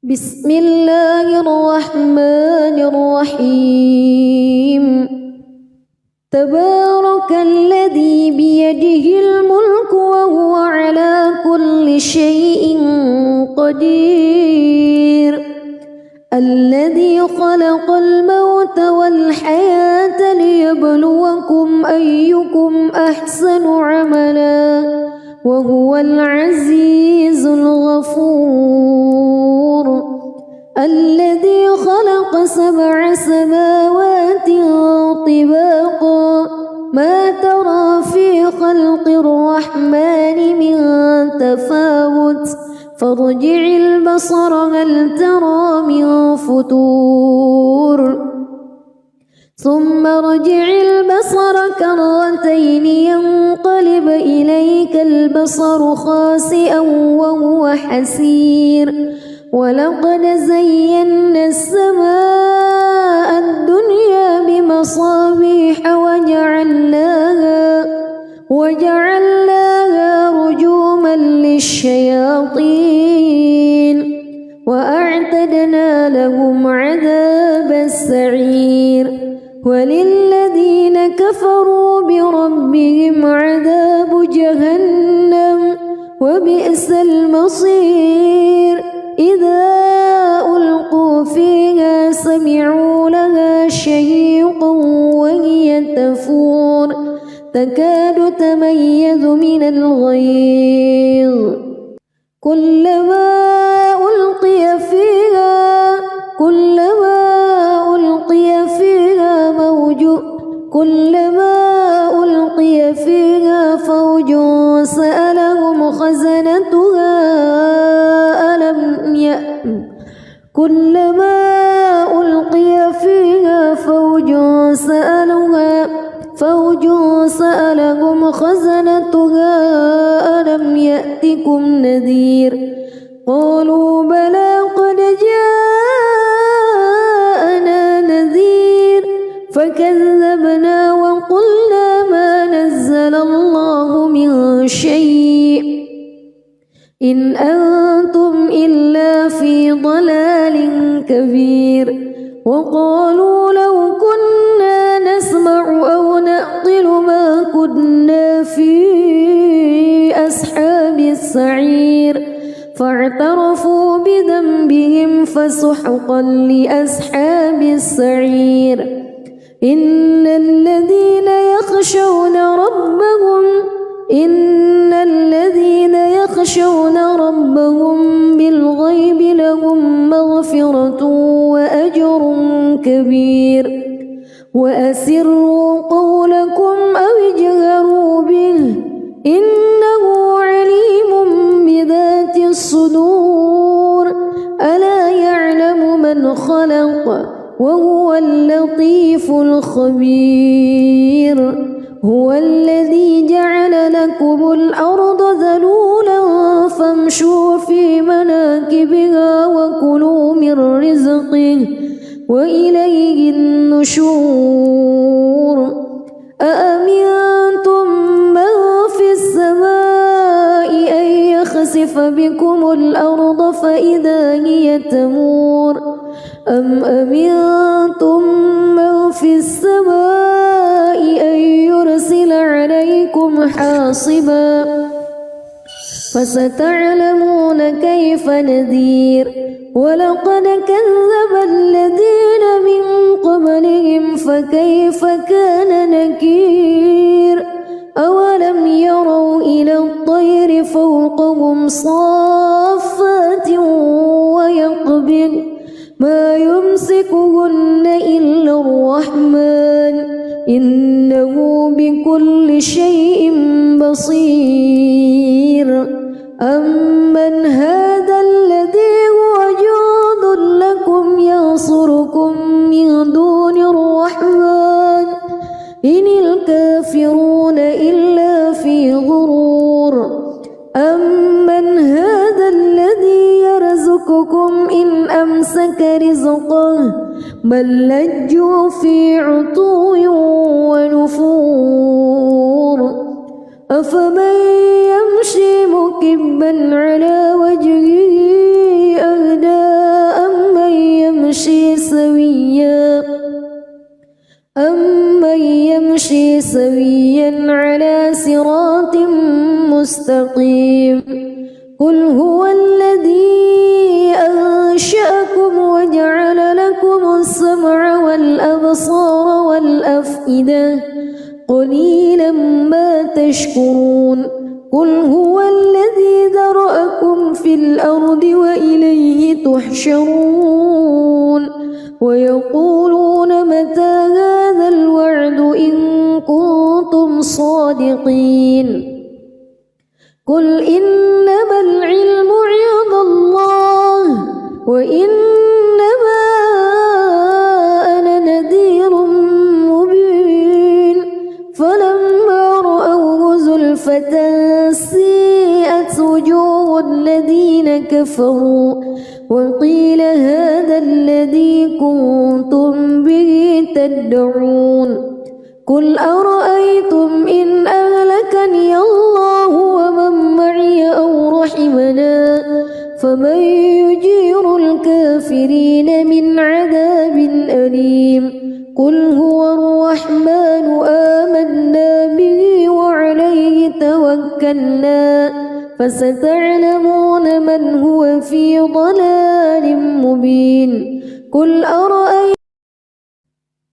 بسم الله الرحمن الرحيم تبارك الذي بيده الملك وهو على كل شيء قدير الذي خلق الموت والحياة ليبلوكم أيكم أحسن عملا وهو العزيز الغفور الذي خلق 7 سماوات طباقا ما ترى في خلق الرحمن من تفاوت فارجع البصر هل ترى من فتور ثم ارجع البصر كرتين ينقلب إليك البصر خاسئا وهو حسير ولقد زينا السماء الدنيا بمصابيح وجعلناها رجوما للشياطين وأعتدنا لهم عذاب السعير وللذين كفروا بربهم عذاب جهنم وبئس المصير إذا ألقوا فيها سمعوا لها شهيقا وهي تفور تكاد تميز من الغيظ كلما ألقي فيها فوج سألهم خزنتها ألم يأتكم نذير قالوا بلى قد جاءنا نذير فكذبنا وقلنا ما نزل الله من شيء إن أنتم إلا في ضلال كبير وقالوا لو كنا نسمع أو نعقل ما كنا في أصحاب السعير فاعترفوا بذنبهم فسحقا لأصحاب السعير إن الذين يخشون ربهم بالغيب لهم مغفرة وأجر كبير وأسروا قولكم أو اجهروا به إنه عليم بذات الصدور ألا يعلم من خلق وهو اللطيف الخبير هو الذي جعل لكم الأرض ذلولا فامشوا في مناكبها وكلوا من رزقه وإليه النشور أأمنتم من في السماء أن يخسف بكم الأرض فإذا هي تمور أم أمنتم من في السماء أن يرسل عليكم حاصبا فستعلمون كيف نذير ولقد كذب الذين من قبلهم فكيف كان نكير أولم يروا إلى الطير فوقهم صافات ويقبض ما يمسكهن إلا الرحمن إنه بكل شيء بصير أمن هذا الذي هو جند لكم ينصركم من دون الرحمن إن الكافرون إلا في غرور أمن هذا الذي يرزقكم إن أمسك رزقه بل لجوا في عتو ونفور أفمن يمشي مكبا على وجهه أهدى سويا على صراط مستقيم قل هو الذي أنشأكم وجعل لكم السمع والأبصار والأفئدة قليلا ما تشكرون قل هو الذي ذرأكم في الأرض وإليه تحشرون ويقولون متى هذا الوعد إن كنتم صادقين قل إنما العلم عند الله وإنما أنا نذير مبين فلما رأوه زلفة سيئت وجوه الذين كفروا وقيل هذا الذي كنتم به تدعون قل أرأيتم إن أهلكني الله ومن معي أو رحمنا فمن يجير الكافرين من عذاب أليم قل هو الرحمن آمنا به وعليه توكلنا فستعلمون من هو في ضلال مبين قل أرأيتم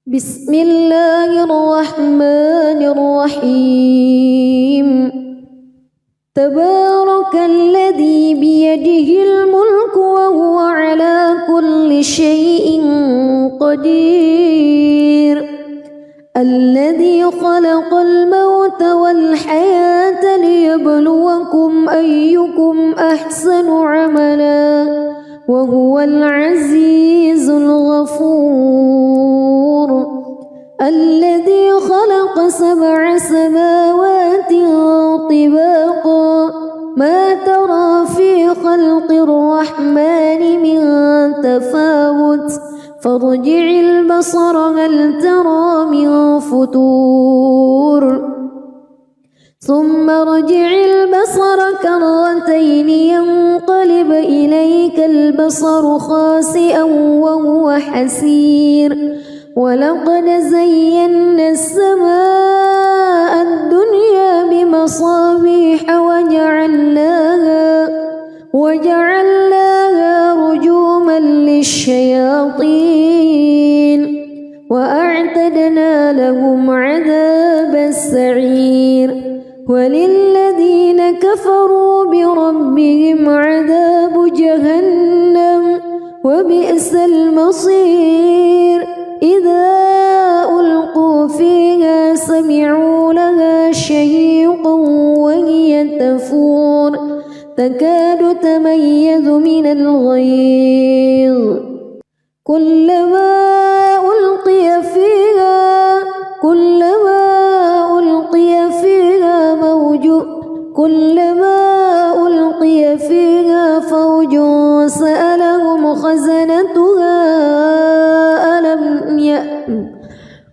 بسم الله الرحمن الرحيم تبارك الذي بيده الملك وهو على كل شيء قدير الذي خلق الموت والحياة ليبلوكم أيكم أحسن عملا وهو العزيز الغفور الذي خلق 7 سماوات طباقا ما ترى في خلق الرحمن من تفاوت فارجع البصر هل ترى من فتور ثم ارجع البصر كرتين ينقلب إليك البصر خاسئا وهو حسير ولقد زينا السماء الدنيا بمصابيح وجعلناها رجوما للشياطين وأعتدنا لهم عذاب السعير وللذين كفروا بربهم عذاب جهنم وبئس المصير إذا ألقوا فيها سمعوا لها شهيقا وهي تفور تكاد تميز من الغيظ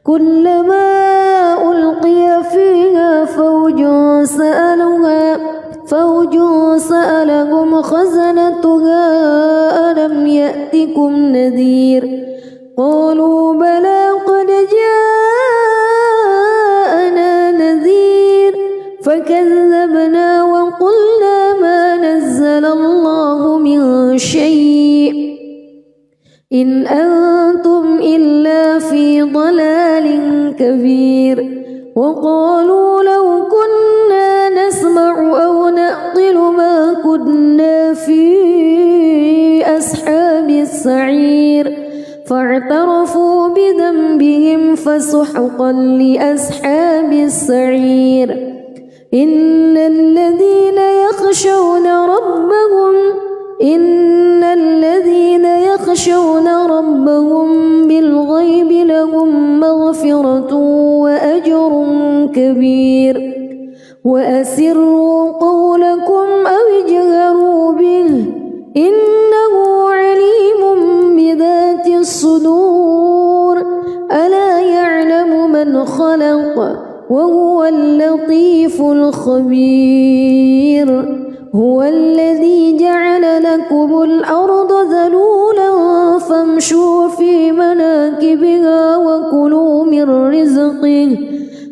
كلما ألقي فيها فوج سألهم خزنتها ألم يأتكم نذير قالوا بلى قد جاءنا نذير فكذبنا وقلنا ما نزل الله من شيء إن أنتم إلا في ضلال كبير وقالوا لو كنا نسمع أو نعقل ما كنا في أصحاب السعير فاعترفوا بذنبهم فسحقا لأصحاب السعير إن الذين يخشون ربهم بالغيب لهم مغفرة وأجر كبير وأسروا قولكم أو اجهروا به إنه عليم بذات الصدور ألا يعلم من خلق وهو اللطيف الخبير هو الذي جعل لكم الأرض ذلولا فامشوا في مناكبها وكلوا من رزقه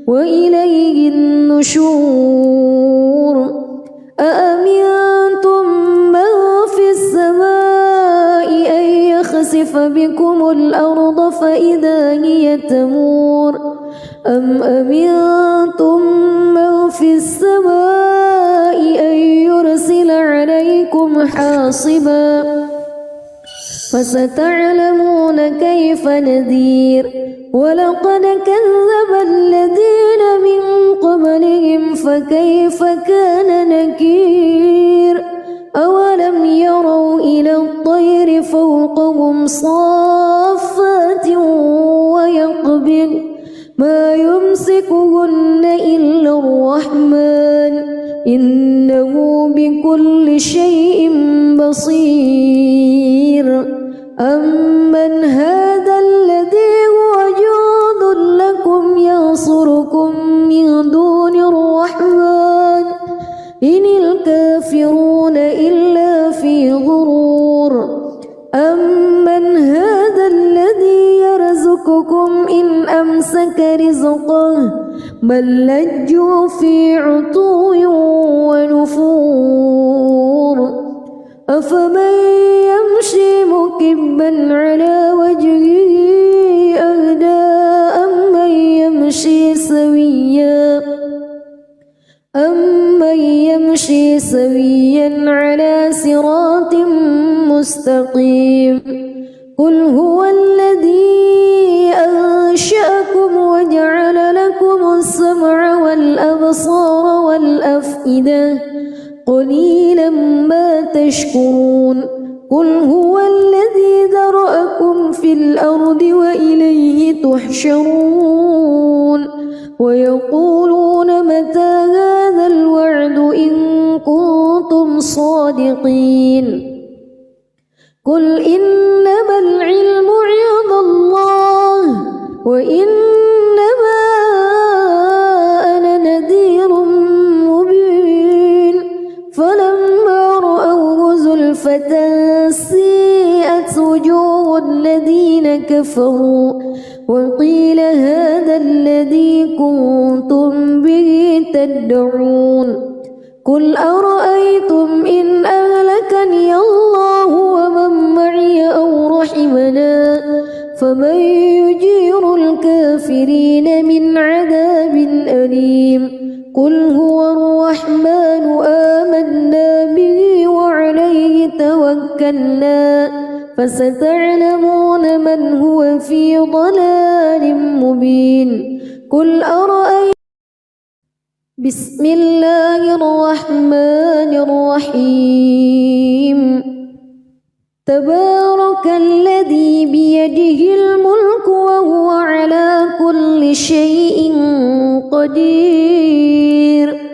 وإليه النشور أأمنتم من في السماء أن يخسف بكم الأرض فإذا هي تمور أم أمنتم من في السماء أن يرسل عليكم حاصبا فستعلمون كيف نذير ولقد كذب الذين من قبلهم فكيف كان نكير أولم يروا إلى الطير فوقهم صافات ويقبض ما يمسكهن إلا الرحمن إنه بكل شيء بصير أمن هذا الذي هو جند لكم ينصركم من دون الرحمن إن الكافرون إلا في غرور أمن هذا الذي يرزقكم إن أمسك رزقه بل لجوا في عتو ونفور أفمن يمشي مكبا على وجهه أهدى أمن يمشي سويا على صراط مستقيم قل هو الذي أنشأكم وجعل لكم السمع والأبصار والأفئدة قليلا ما تشكرون قل هو الذي ذرأكم في الأرض وإليه تحشرون ويقولون متى هذا الوعد إن كنتم صادقين قل إنما العلم عند الله وإنما أنا نذير مبين فلما رأوه زلفة سيئت وجوه الذين كفروا وقيل هذا الذي كنتم به تدعون قل أرأيتم إن أهلكني الله ومن معي أو رحمنا فمن يجير الكافرين من عذاب أليم قل هو الرحمن آمنا به وعليه توكلنا فستعلمون من هو في ضلال مبين قل أرأيتم بسم الله الرحمن الرحيم تبارك الذي بيده الملك وهو على كل شيء قدير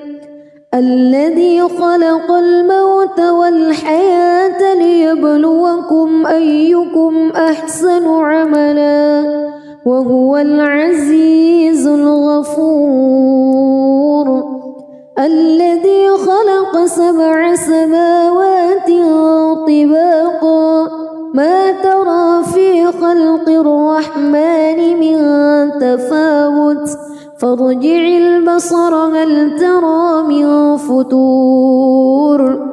الذي خلق الموت والحياة ليبلوكم أيكم أحسن عملا وهو العزيز الغفور الذي خلق 7 سماوات طباقا ما ترى في خلق الرحمن من تفاوت فارجع البصر هل ترى من فتور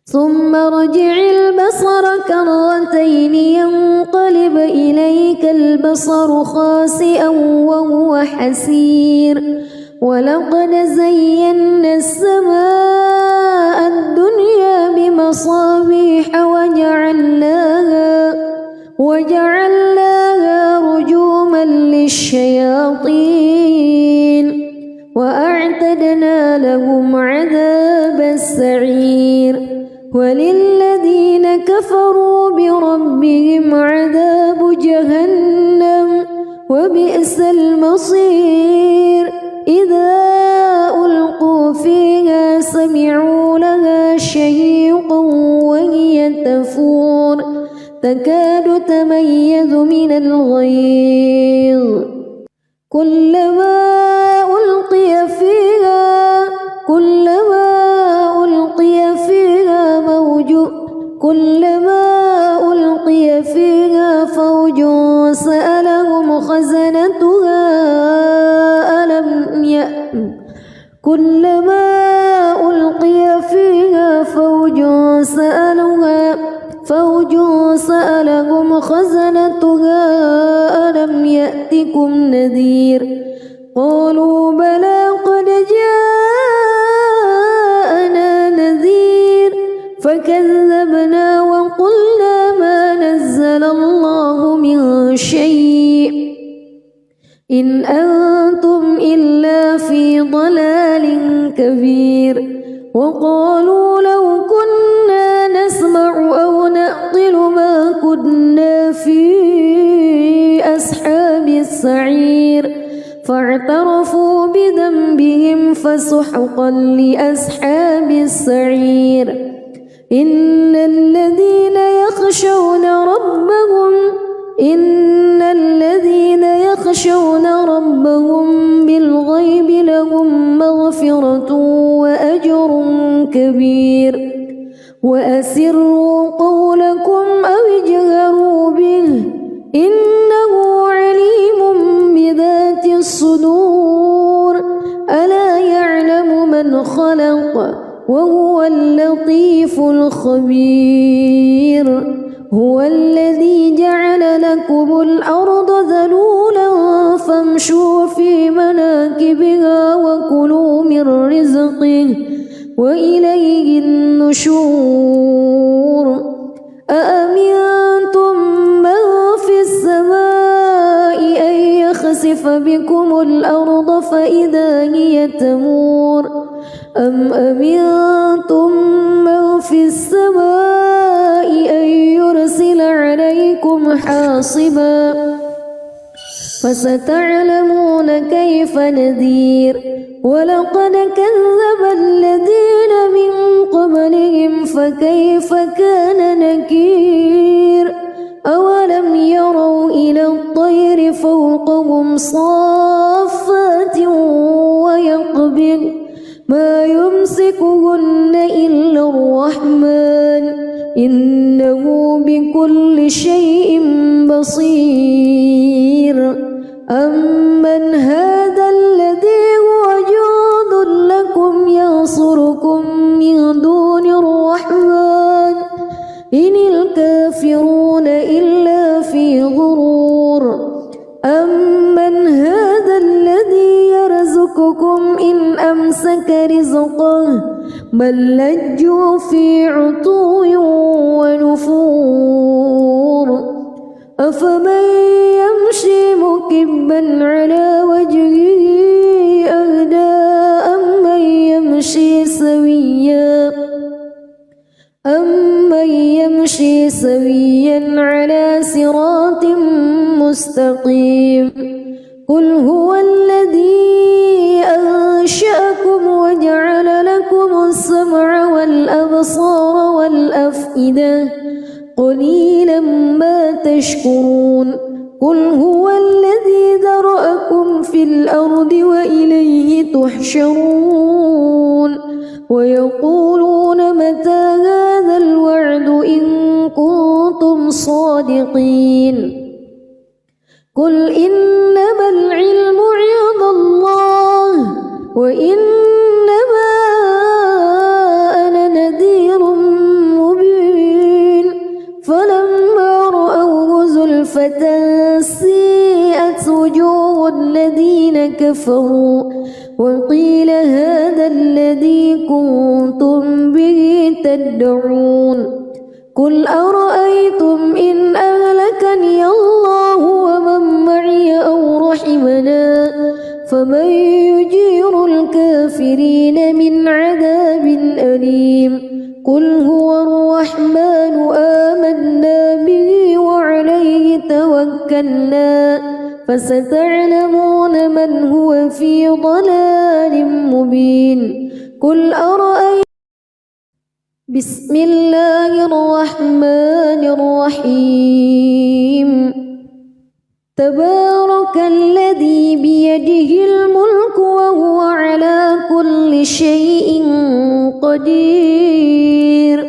ثم ارجع البصر كرتين ينقلب إليك البصر خاسئا وهو حسير ولقد زينا السماء الدنيا بمصابيح وجعلناها رجوما للشياطين وأعتدنا لهم عذاب السعير وللذين كفروا بربهم عذاب جهنم وبئس المصير إذا ألقوا فيها سمعوا لها شهيقا وهي تفور تكاد تميز من الغيظ كلما ألقي فيها فوج سألهم خزنتها عليهم خزنتها ألم يأتكم نذير قالوا بلى قد جاءنا نذير فكذبنا وقلنا ما نزل الله من شيء إن أنتم إلا في ضلال كبير وقالوا لو كنا نسمع أو نعقل ما كنا في أصحاب السعير فاعترفوا بذنبهم فسحقا لأصحاب السعير إن الذين يخشون ربهم بالغيب لهم مغفرة وأجر كبير وأسروا قولكم أو اجهروا به إنه عليم بذات الصدور ألا يعلم من خلق وهو اللطيف الخبير هو الذي جعل لكم الأرض ذلولا فامشوا في مناكبها وكلوا من رزقه وإليه النشور أأمنتم من في السماء أن يخسف بكم الأرض فإذا هي تمور أم أمنتم من في السماء أن يرسل عليكم حاصبا فستعلمون كيف نذير ولقد كذب الذين من قبلهم فكيف كان نكير أولم يروا إلى الطير فوقهم صافات ويقبض ما يمسكهن إلا الرحمن إنه بكل شيء بصير أمن هذا الذي هو جند لكم ينصركم من دون الرحمن إن الكافرون إلا في غرور أمن هذا الذي يرزقكم إن أمسك رزقه بل لجوا في عتو ونفور أفمن يمشي مكبا على وجهه أهدى أمن يمشي سويا على صراط مستقيم قل هو الذي أنشأكم وجعل لكم السمع والأبصار والأفئدة قليلا ما تشكرون قل هو الذي ذرأكم في الأرض وإليه تحشرون ويقولون متى هذا الوعد إن كنتم صادقين قل إنما العلم عند الله وإنما أنا نذير مبين فلما رأوه زلفة سيئت وجوه الذين كفروا وقيل هذا الذي كنتم به تدعون قل أرأيتم إن أهلكني الله ومن معي أو رحمنا فمن يجير الكافرين من عذاب أليم قل هو الرحمن آمنا به وعليه توكلنا فستعلمون من هو في ضلال مبين قل أرأيتم بسم الله الرحمن الرحيم تبارك الذي بيده الملك وهو على كل شيء قدير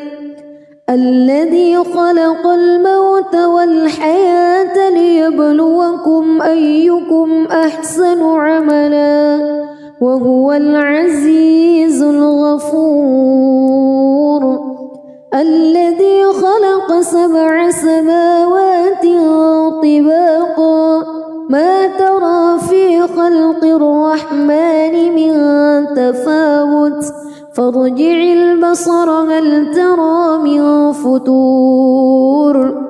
الذي خلق الموت والحياة ليبلوكم أيكم أحسن عملا وهو العزيز الغفور الذي خلق 7 سماوات ما ترى في خلق الرحمن من تفاوت فارجع البصر هل ترى من فتور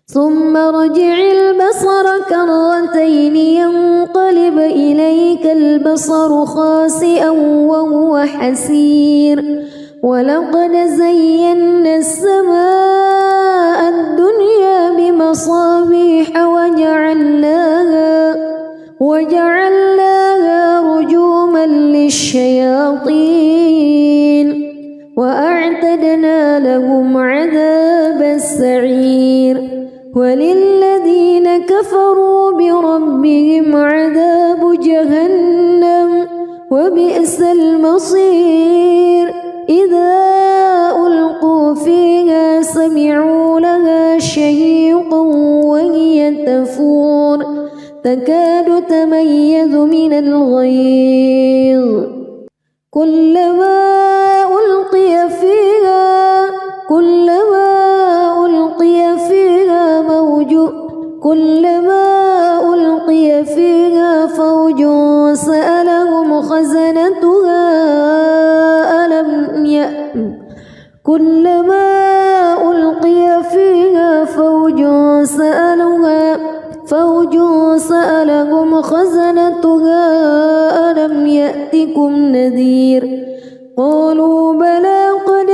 ثم ارجع البصر كرتين ينقلب إليك البصر خاسئا وهو حسير ولقد زينا السماء الدنيا بمصابيح وجعلناها رجوما للشياطين وأعتدنا لهم عذاب السعير وللذين كفروا بربهم عذاب جهنم وبئس المصير إذا ألقوا فيها سمعوا لها شهيقا وهي تفور تكاد تميز من الغيظ كلما ألقي فيها فوج سألهم خزنتها ألم يأتكم نذير قالوا بلى قد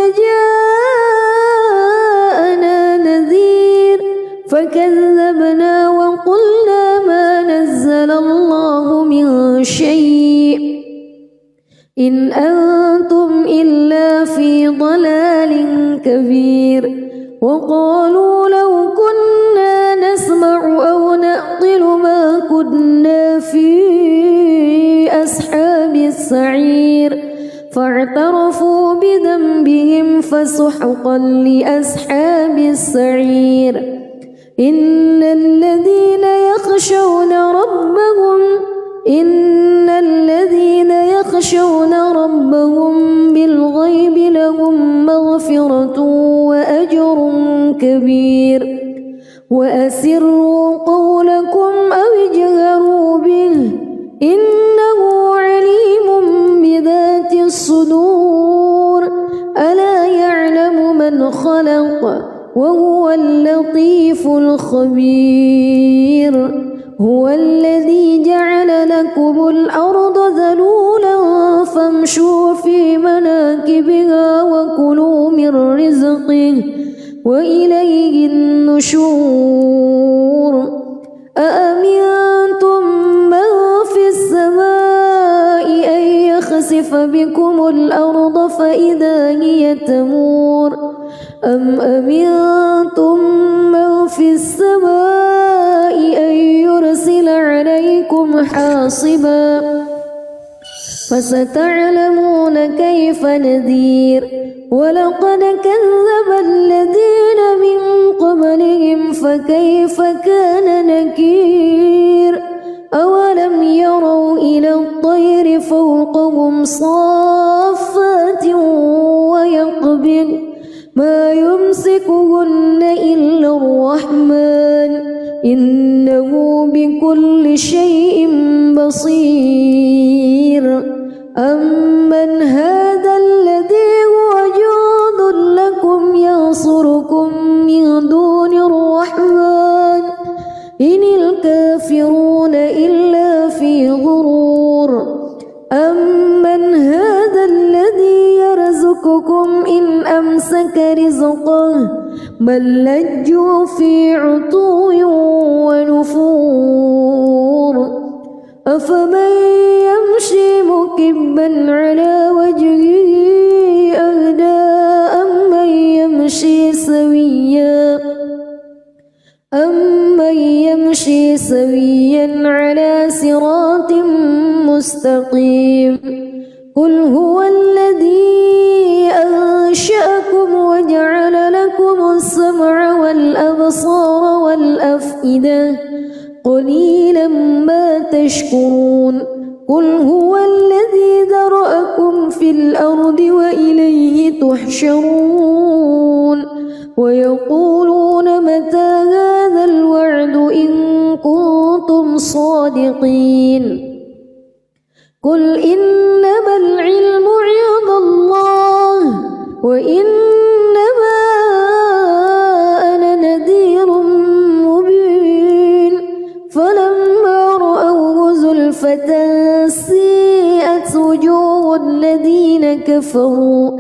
جاءنا نذير فكذبنا وقلنا ما نزل الله من شيء إن أنتم إلا في ضلال كبير وقالوا لو كنا نسمع أو نعقل ما كنا في أصحاب السعير فاعترفوا بذنبهم فسحقا لأصحاب السعير إن الذين يخشون ربهم بالغيب لهم مغفرة وأجر كبير وأسروا قولكم أو اجهروا به إنه عليم بذات الصدور ألا يعلم من خلق وهو اللطيف الخبير هو الذي جعل لكم الأرض ذلولا فامشوا في مناكبها وكلوا من رزقه وإليه النشور أأمنتم من في السماء أن يخسف بكم الأرض فإذا هي تمور أم أمنتم من في السماء أن يرسل عليكم حاصبا فستعلمون كيف نذير ولقد كذب الذين من قبلهم فكيف كان نكير أولم يروا إلى الطير فوقهم صافات ويقبض ما يمسكهن إلا الرحمن إنه بكل شيء بصير أمن هذا الذي هو جند لكم ينصركم من دون الرحمن إن الكافرون إلا في غرور أمن هذا الذي يرزقكم إن أمسك رزقه بل لجوا في عتو ونفور أفمن يمشي مكبا على وجهه أهدى أمن يمشي سويا على صراط مستقيم قل هو الذي أنشأكم وجعل لكم السمع والأبصار والأفئدة قليلا ما تشكرون قل هو الذي ذرأكم في الأرض وإليه تحشرون ويقولون متى هذا الوعد إن كنتم صادقين قل إنما العلم عند الله وإنما أنا نذير مبين فلما رأوه زلفة سيئت وجوه الذين كفروا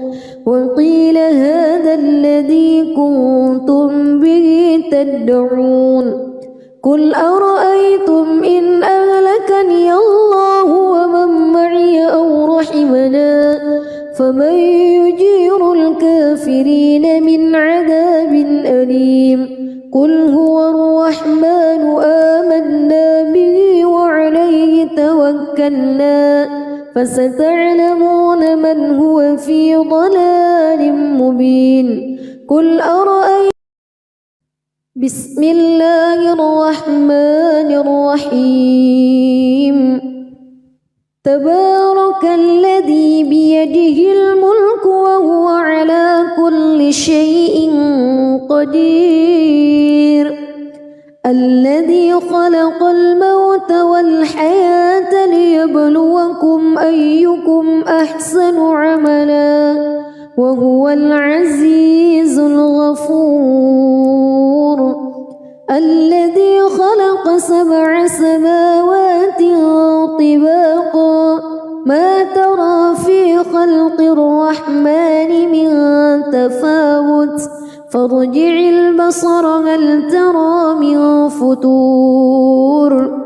وقيل هذا الذي كنتم به تدعون قل أرأيتم إن أهلكني الله ومن معي أو رحمنا فمن يجير الكافرين من عذاب أليم قل هو الرحمن آمنا به وعليه توكلنا فستعلمون من هو في ضلال مبين قل أرأيتم بسم الله الرحمن الرحيم تبارك الذي بيده الملك وهو على كل شيء قدير الذي خلق الموت والحياة ليبلوكم أيكم أحسن عملا وهو العزيز الغفور الذي خلق 7 سماوات طباقا ما ترى في خلق الرحمن من تفاوت فارجع البصر هل ترى من فطور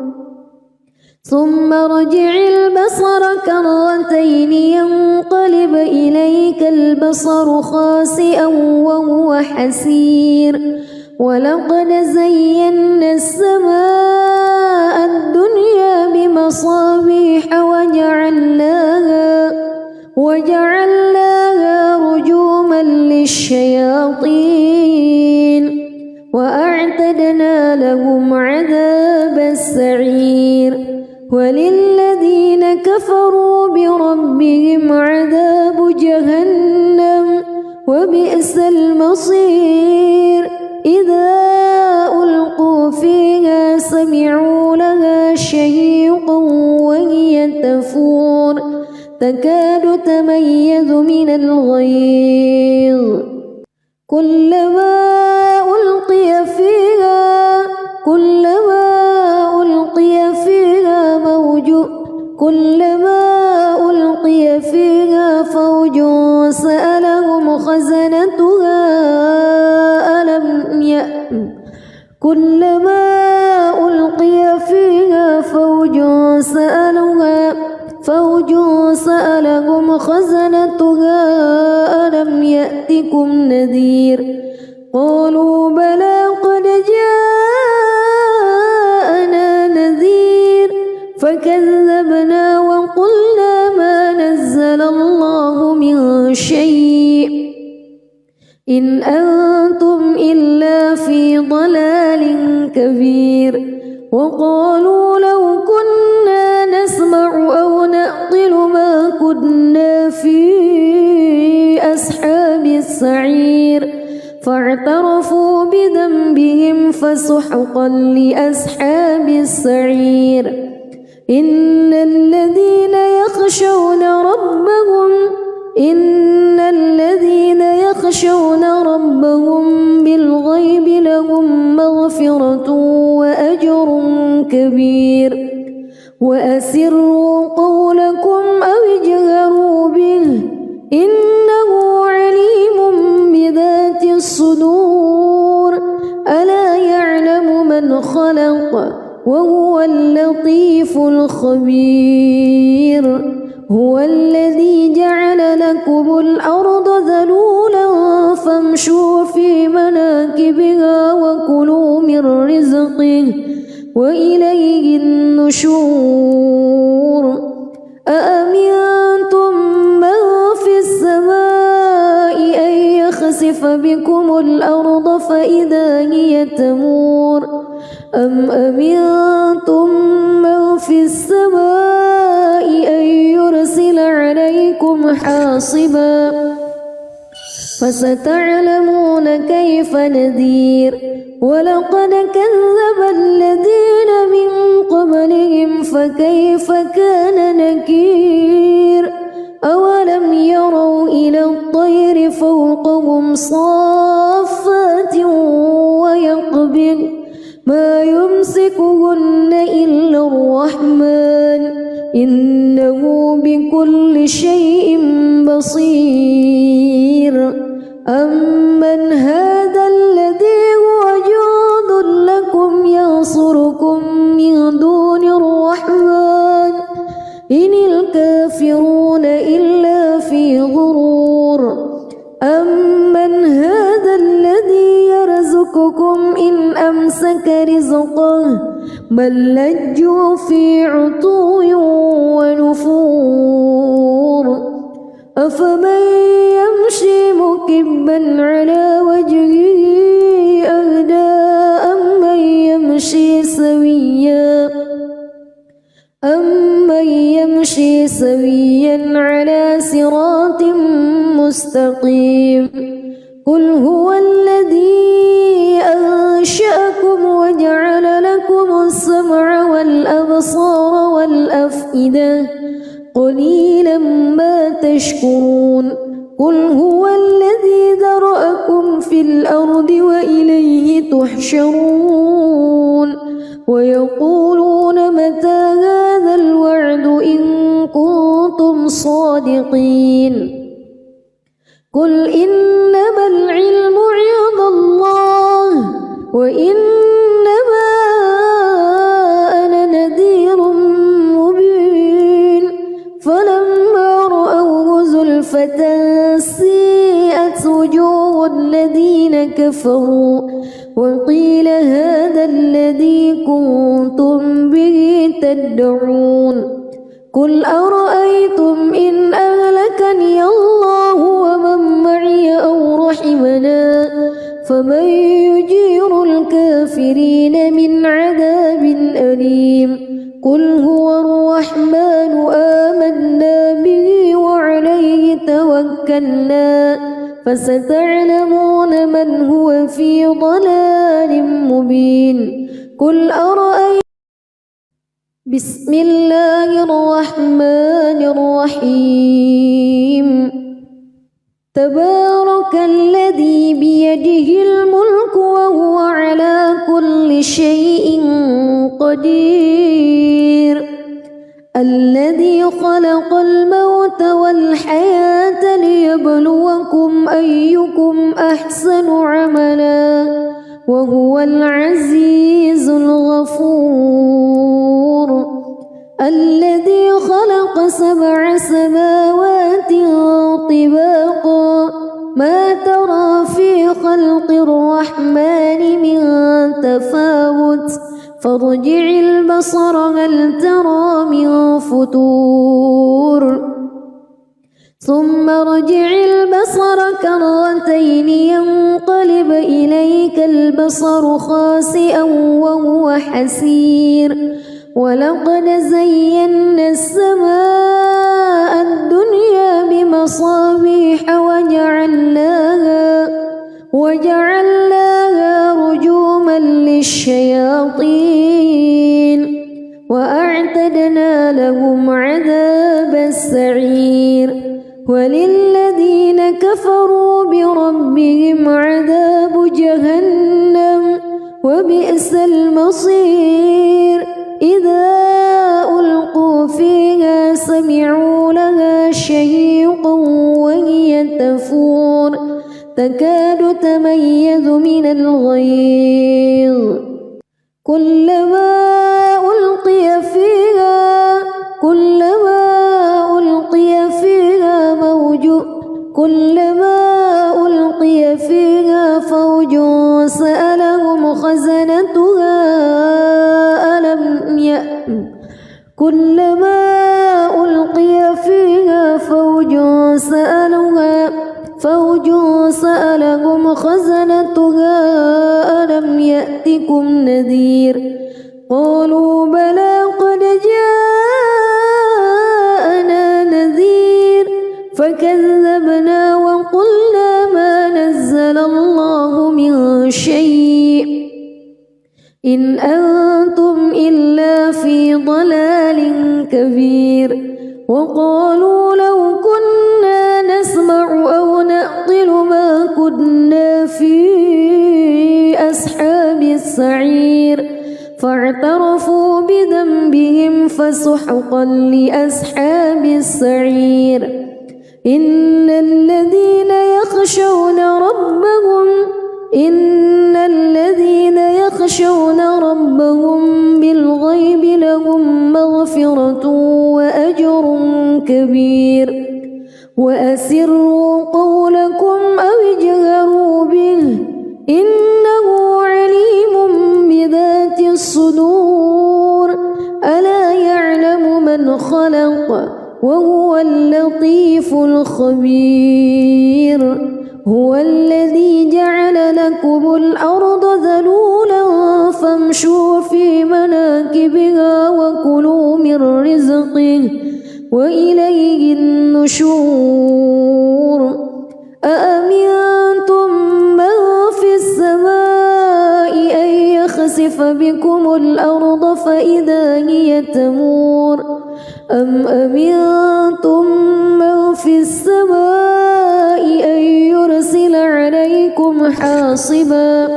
ثم ارجع البصر كرتين ينقلب إليك البصر خاسئا وهو حسير ولقد زينا السماء الدنيا بمصابيح وجعلناها رجوما للشياطين وأعتدنا لهم عذاب السعير وللذين كفروا بربهم عذاب جهنم وبئس المصير إذا ألقوا فيها سمعوا لها شهيقا وهي تفور تكاد تميز من الغيظ كلما ألقي فيها فوج سألهم خزنتها كلما ألقي فيها فوج سألهم خزنتها ألم يأتكم نذير قالوا بلى قد جاءنا نذير فكذبنا وقلنا ما نزل الله من شيء إن أنتم إلا في ضلال كبير وقالوا لو كنا نسمع أو نعقل ما كنا في أصحاب السعير فاعترفوا بذنبهم فسحقا لأصحاب السعير إن الذين يخشون ربهم بالغيب لهم مغفرة وأجر كبير وأسروا قولكم أو اجهروا به إنه عليم بذات الصدور ألا يعلم من خلق وهو اللطيف الخبير هو الذي جعل لكم الأرض ذلولا فامشوا في مناكبها وكلوا من رزقه وإليه النشور أأمنتم من في السماء أن يخسف بكم الأرض فإذا هي تمور أم أمنتم من في السماء أن يرسل عليكم حاصبا فستعلمون كيف نذير ولقد كذب الذين من قبلهم فكيف كان نكير أولم يروا إلى الطير فوقهم صافات ويقبض ما يمسكهن إلا الرحمن إنه بكل شيء بصير أمن هذا الذي هو جند لكم ينصركم من دون الرحمن إن الكافرون إلا في غرور أمن هذا الذي يرزقكم إن أمسك رزقه بل لجوا في عتو ونفور أفمن يمشي مكبا على وجهه أهدى أمن يمشي سويا على صراط مستقيم قل هو الذي أنشأكم وجعل لكم السمع والأبصار والأفئدة قليلا ما تشكرون قل هو الذي ذرأكم في الأرض وإليه تحشرون ويقولون متى هذا الوعد إن كنتم صادقين قل إنما العلم عند الله وإنما أنا نذير مبين فلما رأوه زلفة سيئت وجوه الذين كفروا وقيل هذا الذي كنتم به تدعون قل أرأيتم إن أهلكني الله ومن معي أو رحمنا فمن يجير الكافرين من عذاب أليم قل هو الرحمن آمنا به وعليه توكلنا فستعلمون من هو في ضلال مبين قل أرأيتم بسم الله الرحمن الرحيم تبارك الذي بيده الملك وهو على كل شيء قدير الذي خلق الموت والحياة ليبلوكم أيكم أحسن عملا وهو العزيز الغفور الذي خلق 7 سماوات طباقا ما ترى في خلق الرحمن من تفاوت فارجع البصر هل ترى من فتور ثم ارجع البصر كرتين ينقلب إليك البصر خاسئا وهو حسير ولقد زينا السماء الدنيا بمصابيح وجعلناها رجوما للشياطين وأعتدنا لهم عذاب السعير وللذين كفروا بربهم عذاب جهنم وبئس المصير إذا ألقوا فيها سمعوا لها شهيقا وهي تفور تكاد تميز من الغيظ كلما ألقي فيها فوج سألهم خزنتها كلما ألقي فيها فوج سألهم خزنتها ألم يأتكم نذير قالوا بلى قد جاءنا نذير فكذبنا وقلنا ما إن أنتم إلا في ضلال كبير وقالوا لو كنا نسمع أو نعقل ما كنا في أصحاب السعير فاعترفوا بذنبهم فسحقا لأصحاب السعير إن الذين يخشون ربهم بالغيب لهم مغفرة وأجر كبير وأسروا قولكم أو اجهروا به إنه عليم بذات الصدور ألا يعلم من خلق وهو اللطيف الخبير هو الذي جعل لكم الأرض ذلولا فامشوا في مناكبها وكلوا من رزقه وإليه النشور أأمنتم من في السماء أن يخسف بكم الأرض فإذا هي تمور أم أمنتم من في السماء أن يرسل عليكم حاصبا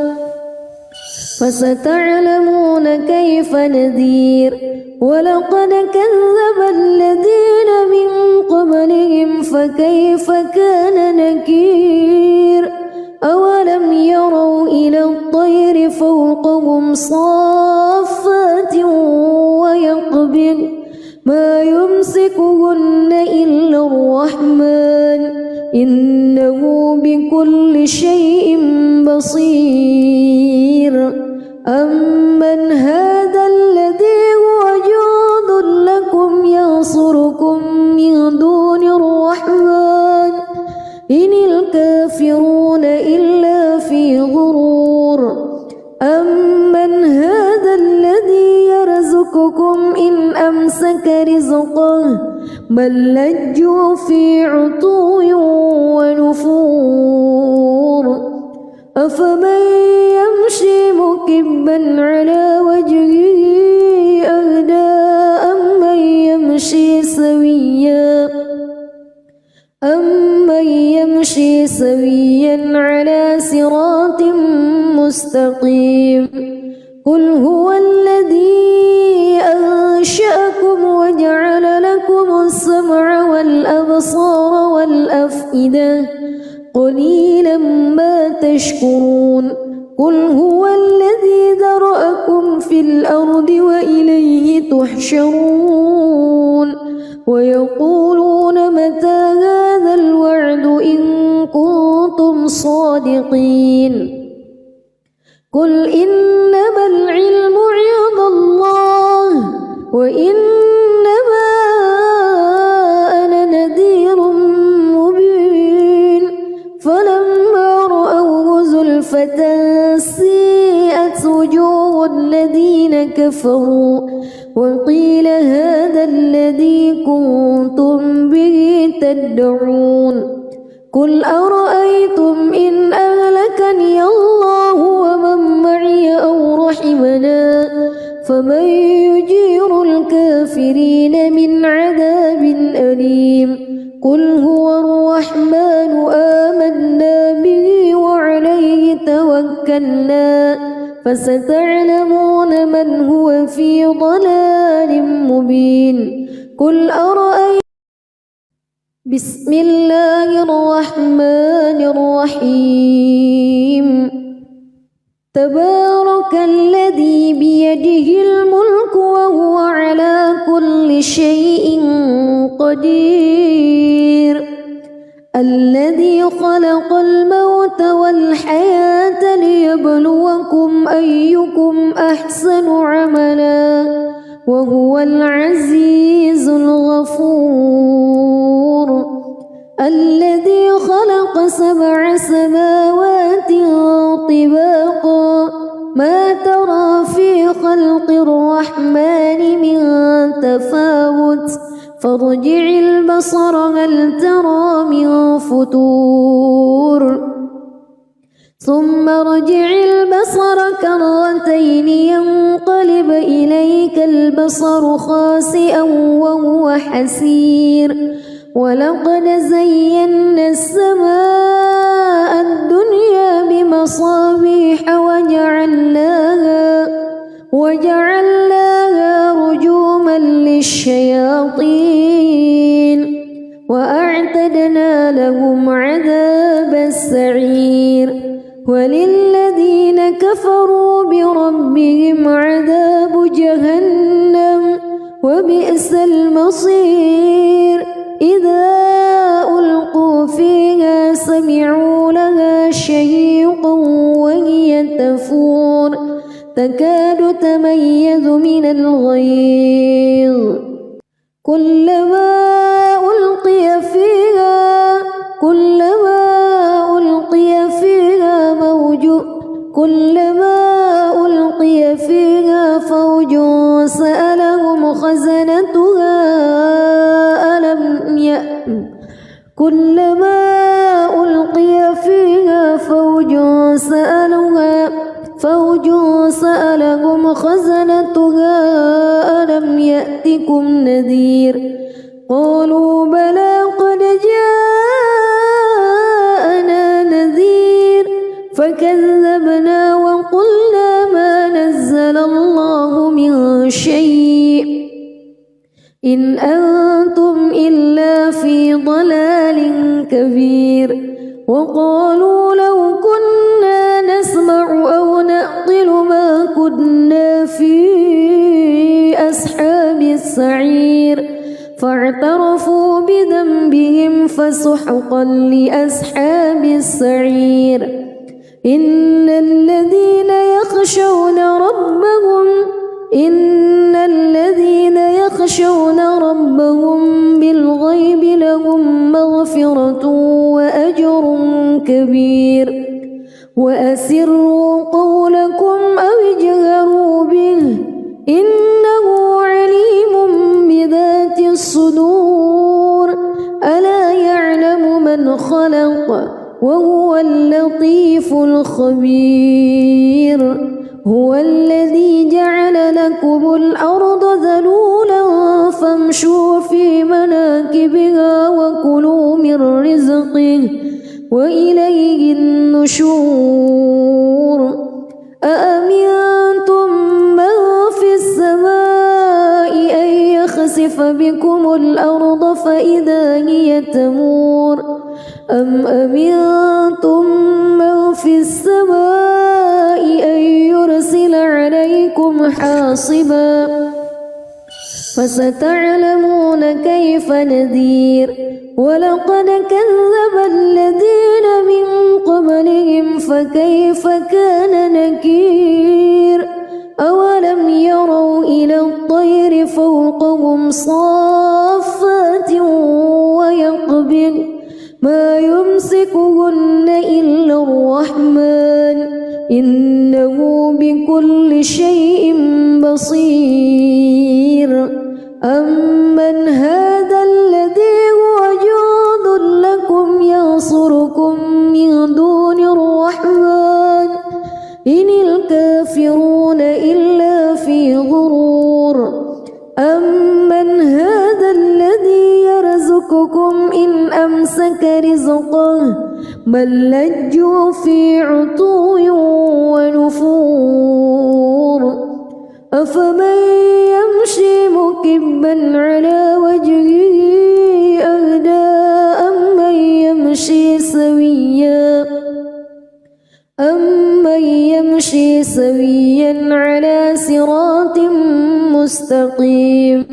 فستعلمون كيف نذير ولقد كذب الذين من قبلهم فكيف كان نكير أولم يروا إلى الطير فوقهم صافات ويقبض ما يمسكهن إلا الرحمن إنه بكل شيء بصير أمن هذا الذي هو جند لكم ينصركم من دون الرحمن إن الكافرون إلا في غرور أمن هذا الذي يرزقكم إن أمسك رزقه بل لجوا في عتو ونفور أفمن يمشي مكبا على وجهه أهدى أمن يمشي سويا على صراط مستقيم قل هو الذي أنشأكم وجعل لكم السمع والأبصار والأفئدة قليلا ما تشكرون قل هو الذي ذرأكم في الأرض وإليه تحشرون ويقولون متى هذا الوعد إن كنتم صادقين قل إنما العلم عند الله وإنما أنا نذير مبين فلما رأوه زلفة سيئت وجوه الذين كفروا وقيل هذا الذي كنتم به تدعون قل أرأيتم إن أهلكني الله ومن معي أو رحمنا فمن يجير الكافرين من عذاب أليم قل هو الرحمن آمنا به وعليه توكلنا فستعلمون من هو في ضلال مبين قل أرأيتم بسم الله الرحمن الرحيم تبارك الذي بيده الملك وهو على كل شيء قدير الذي خلق الموت والحياة ليبلوكم أيكم أحسن عملا وهو العزيز الغفور الذي خلق 7 سماوات طباقا ما ترى في خلق الرحمن من تفاوت فارجع البصر هل ترى من فتور ثم ارجع البصر كرتين هاتين ينقلب إليك البصر خاسئا وهو حسير ولقد زينا السماء الدنيا بمصابيح وجعلناها رجوما للشياطين وأعتدنا لهم عذاب السعير وللذين كفروا بربهم عذاب جهنم وبئس المصير إذا ألقوا فيها سمعوا لها شهيقا وهي تفور تكاد تميز من الغيظ كلما ألقي فيها فوج سألهم خزنتها ألم يأتكم نذير قالوا بلى قد جاءنا نذير فكذبنا وقلنا ما نزل الله من شيء إن أنتم إلا في ضلال كبير وقالوا لو كنا نسمع أو نعقل ما كنا في أصحاب السعير فاعترفوا بذنبهم فسحقا لأصحاب السعير إن الذين يخشون ربهم بالغيب لهم مغفرة وأجر كبير وأسروا قولكم أو اجهروا به إنه عليم بذات الصدور ألا يعلم من خلق وهو اللطيف الخبير هو الذي جعل لكم الأرض ذلولا فامشوا في مناكبها وكلوا من رزقه وإليه النشور أأمنتم من في السماء أن يخسف بكم الأرض فإذا هي تمور أم أمنتم من في السماء أن يرسل عليكم حاصبا فستعلمون كيف نذير ولقد كذب الذين من قبلهم فكيف كان نكير أولم يروا إلى الطير فوقهم صافات ويقبض ما يمسكهن إلا الرحمن إنه بكل شيء بصير أمن هذا الذي هو جند لكم ينصركم من دون الرحمن إن الكافرون إلا في غرور أمن هذا الذي يرزقكم إن أمسك رزقه بل لجوا في عتو ونفور أفمن يمشي مكبا على وجهه أهدى أمن يمشي سويا على صراط مستقيم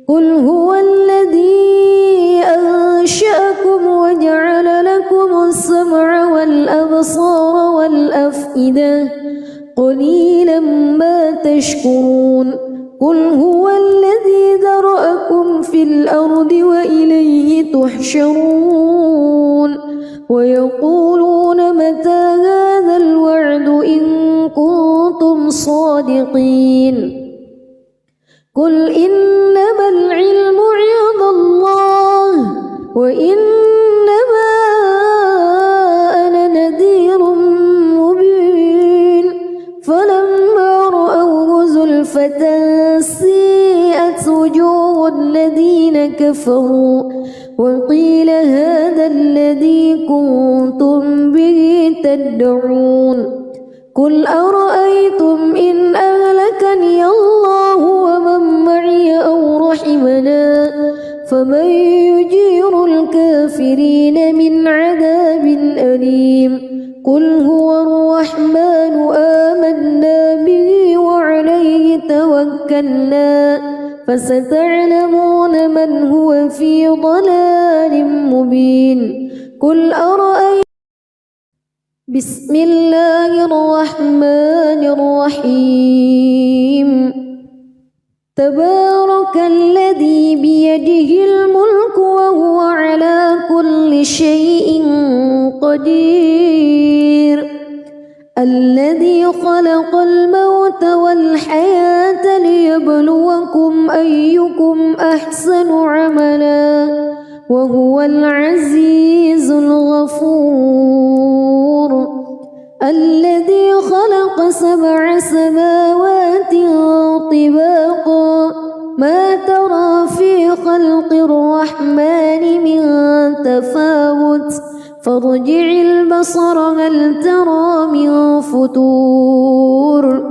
قل هو الذي أنشأكم وجعل لكم السمع والأبصار والأفئدة قليلا ما تشكرون قل هو الذي ذرأكم في الأرض وإليه تحشرون ويقولون متى هذا الوعد إن كنتم صادقين قل إنما العلم عند الله وإنما أنا نذير مبين فلما أزفة سيئت وجوه الذين كفروا وقيل هذا الذي كنتم به تدعون قل أرأيتم إن أهلكني الله ومن معي أو رحمنا فمن يجير الكافرين من عذاب أليم قل هو الرحمن آمنا به وعليه توكلنا فستعلمون من هو في ضلال مبين قل أرأيتم بسم الله الرحمن الرحيم تبارك الذي بيده الملك وهو على كل شيء قدير الذي خلق الموت والحياة ليبلوكم أيكم أحسن عملا وهو العزيز الغفور الذي خلق 7 سماوات طباقا ما ترى في خلق الرحمن من تفاوت فارجع البصر هل ترى من فطور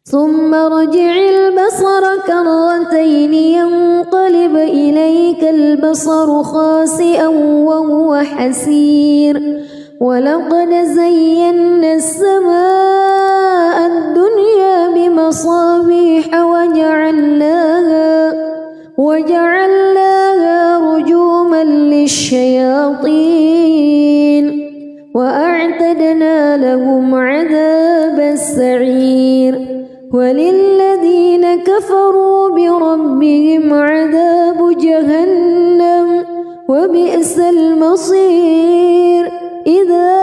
ثم ارجع البصر كرتين ينقلب إليك البصر خاسئا وهو حسير ولقد زينا السماء الدنيا بمصابيح وجعلناها رجوما للشياطين وأعتدنا لهم عذاب السعير وللذين كفروا بربهم عذاب جهنم وبئس المصير إذا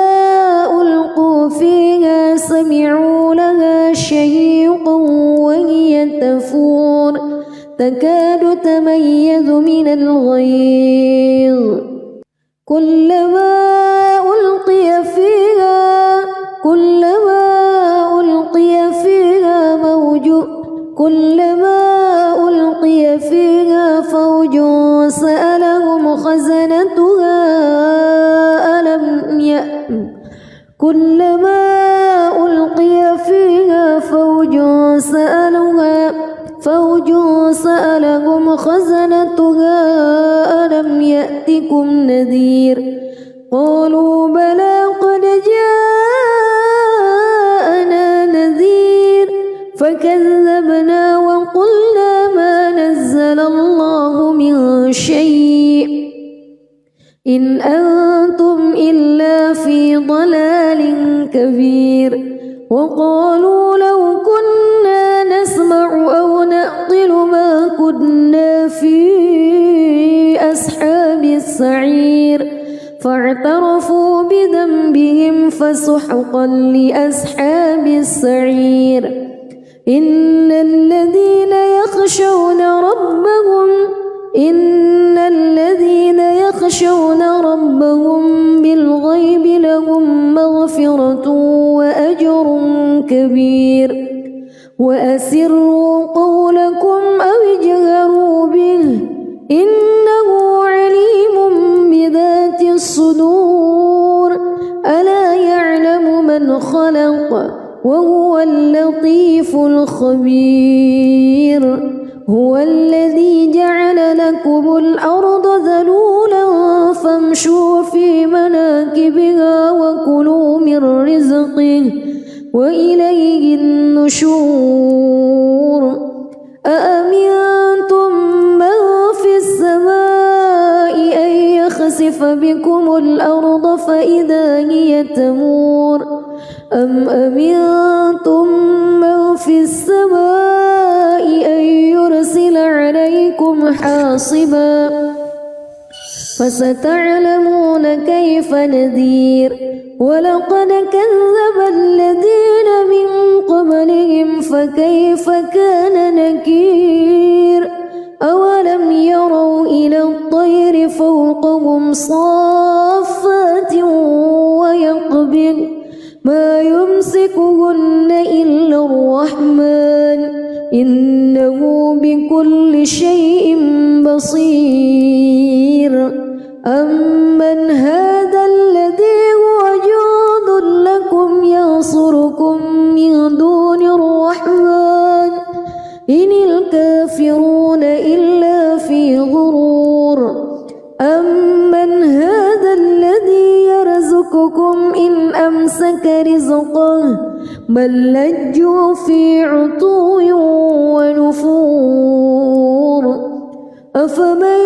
ألقوا فيها سمعوا لها شهيقا وهي تفور تكاد تميز من الغيظ كلما ألقي فيها فوج سألهم خزنتها كلما ألقي فيها فوج سألهم خزنتها ألم يأتكم نذير قالوا بلى قد جاءنا نذير فكذبنا وقلنا ما نزل الله من شيء إن أنتم إلا في ضلال كبير وقالوا لو كنا نسمع أو نعقل ما كنا في أصحاب السعير فاعترفوا بذنبهم فسحقا لأصحاب السعير إن الذين يخشون ربهم بالغيب لهم مغفرة وأجر كبير وأسروا قولكم أو اجهروا به إنه عليم بذات الصدور ألا يعلم من خلق وهو اللطيف الخبير هو الذي جعل لكم الأرض ذلولا فامشوا في مناكبها وكلوا من رزقه وإليه النشور أأمنتم من في السماء أن يخسف بكم الأرض فإذا هي تمور أم أمنتم من في السماء أن يرسل عليكم حاصبا فستعلمون كيف نذير ولقد كذب الذين من قبلهم فكيف كان نكير أولم يروا إلى الطير فوقهم صافات ويقبض ما يمسكهن إلا الرحمن إنه بكل شيء بصير أمن هذا الذي هو جند لكم ينصركم من دون الرحمن إن الكافرون إلا في غرور أمن هذا الذي يرزقكم إن أمسك رزقه بل لجوا في عتو ونفور أفمن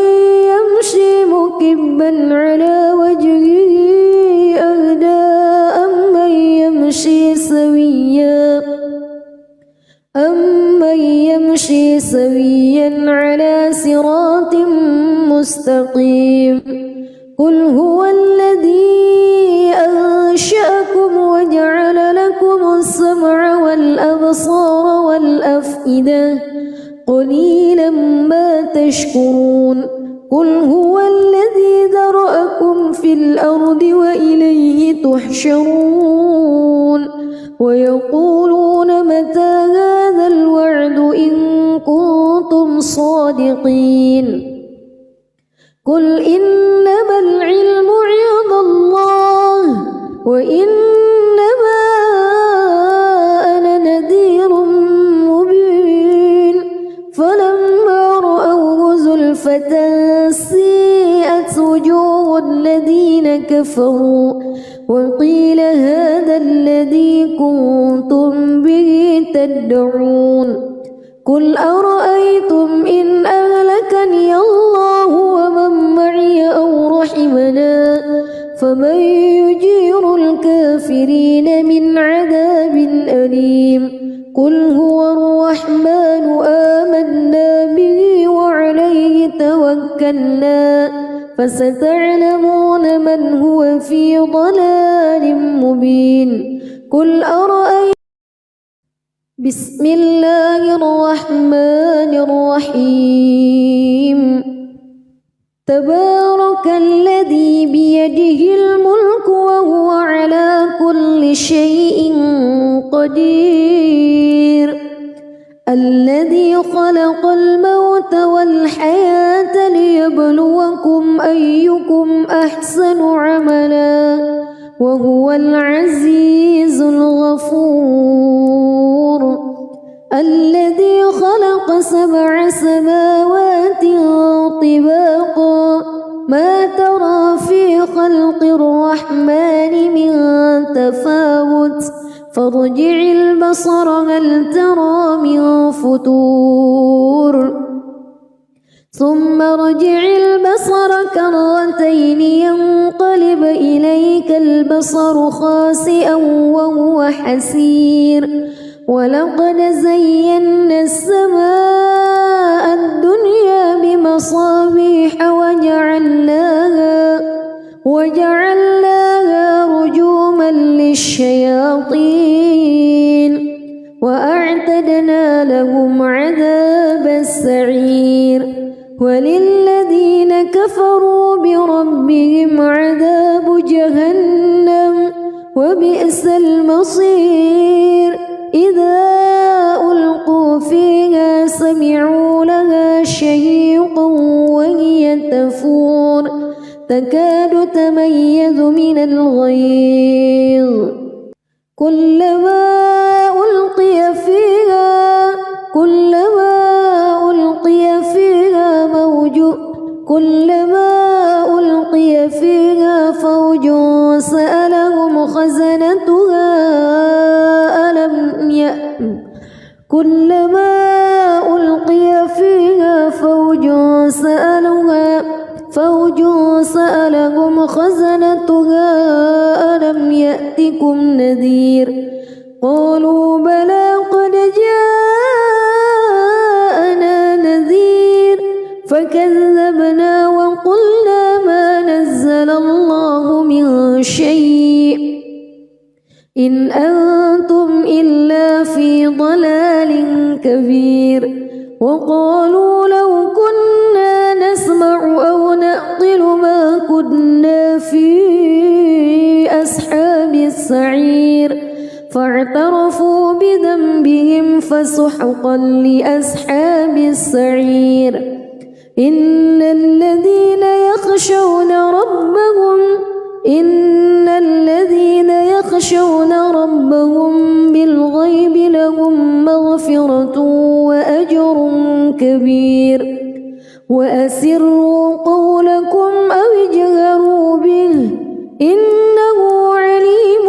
يمشي مكبا على وجهه أهدى أمن يمشي سويا على صراط مستقيم قل هو الذي أنشأكم وجعل لكم السمع والأبصار والأفئدة قليلا ما تشكرون قل هو الذي ذرأكم في الأرض وإليه تحشرون ويقولون متى هذا الوعد إن كنتم صادقين قل إنما العلم عند الله وإنما أنا نذير مبين فلما رأوه زلفة سيئت وجوه الذين كفروا وقيل هذا الذي كنتم به تدعون قل أرأيتم إن أهلكني الله ومن معي أو رحمنا فمن يجير الكافرين من عذاب أليم قل هو الرحمن آمنا به وعليه توكلنا فستعلمون من هو في ضلال مبين قل أرأيتم بسم الله الرحمن الرحيم تبارك الذي بيده الملك وهو على كل شيء قدير الذي خلق الموت والحياة ليبلوكم أيكم أحسن عملا وهو العزيز الغفور الذي خلق 7 سماوات طباقا ما ترى في خلق الرحمن من تفاوت فارجع البصر هل ترى من فتور ثم ارجع البصر كرتين ينقلب إليك البصر خاسئا وهو حسير ولقد زينا السماء الدنيا بمصابيح وجعلناها رجوما للشياطين وأعتدنا لهم عذاب السعير وللذين كفروا بربهم عذاب جهنم وبئس المصير إذا ألقوا فيها سمعوا لها شهيقا وهي تفور تكاد تميز من الغيظ كلما ألقي فيها فوج سألهم خزنتها كلما ألقي فيها فوج سألهم خزنتها ألم يأتكم نذير قالوا بلى قد جاءنا نذير فكذبنا وقلنا ما نزل الله من شيء إن أنتم إلا في ضلال كبير وقالوا لو كنا نسمع أو نعقل ما كنا في أصحاب السعير فاعترفوا بذنبهم فسحقا لأصحاب السعير إن الذين يخشون ربهم بالغيب لهم مغفرة وأجر كبير وأسروا قولكم أو اجهروا به إنه عليم